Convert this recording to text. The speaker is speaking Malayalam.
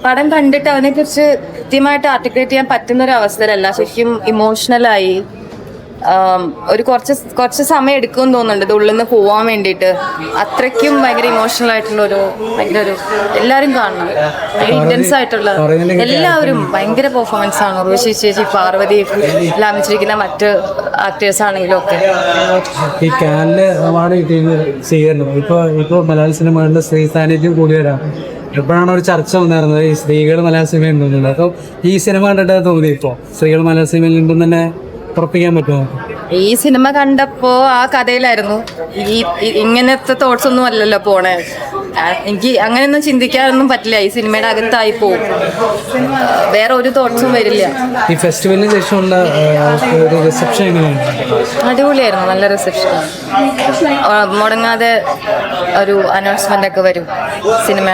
പടം കണ്ടിട്ട് അതിനെ കുറിച്ച് കൃത്യമായിട്ട് ആർട്ടിക്കുലേറ്റ് ചെയ്യാൻ പറ്റുന്ന ഒരു അവസരമല്ല. ശരിക്കും ഇമോഷണലായി. ഒരു കുറച്ച് സമയം എടുക്കുമെന്ന് തോന്നുന്നുണ്ട് ഇത് ഉള്ളിൽ നിന്ന് പോവാൻ വേണ്ടിയിട്ട്. അത്രയ്ക്കും ഭയങ്കര ഇമോഷണൽ ആയിട്ടുള്ള ഭയങ്കര എല്ലാവരും കാണണം. ഇന്റൻസ് ആയിട്ടുള്ള എല്ലാവരും ഭയങ്കര പെർഫോമൻസ് ആണ്. ഉർവശി ചേച്ചി, പാർവതി, ലാമിച്ചിരിക്കുന്ന മറ്റ് ആക്ടേഴ്സ് ആണെങ്കിലും ഒക്കെ. ഈ കാനില് അവാർഡ് കിട്ടിയത് സ്വീകരണം ഇപ്പൊ മലയാള സിനിമകളുടെ സ്ത്രീ സാന്നിധ്യം കൂടി വരാം. എപ്പോഴാണ് ഒരു ചർച്ച വന്നിരുന്നത് ഈ സ്ത്രീകൾ മലയാള സിനിമയിൽ ഉണ്ടെന്നുള്ളത്. അപ്പോൾ ഈ സിനിമ കണ്ടിട്ട് തോന്നി ഇപ്പോൾ സ്ത്രീകൾ മലയാള സിനിമയിൽ ഉണ്ടെന്ന് തന്നെ ഉറപ്പിക്കാൻ പറ്റുമോ? ഈ സിനിമ കണ്ടപ്പോ ആ കഥയിലായിരുന്നു. ഇങ്ങനത്തെ തോട്ട്സ് ഒന്നും അല്ലല്ലോ പോണേ. എനിക്ക് അങ്ങനെയൊന്നും ചിന്തിക്കാനൊന്നും പറ്റില്ല. ഈ സിനിമയുടെ അകത്തായി പോകും. വേറെ ഒരു തോട്ട്സും വരില്ല. ഈ ഫെസ്റ്റിവലിന് ശേഷമുള്ള ഒരു റിസപ്ഷൻ എങ്ങനെയാണ്? അടിപൊളിയായിരുന്നു. നല്ല റിസപ്ഷൻ. മുടങ്ങാതെ ഒരു അനൗൺസ്മെന്റ് ഒക്കെ വരും സിനിമ.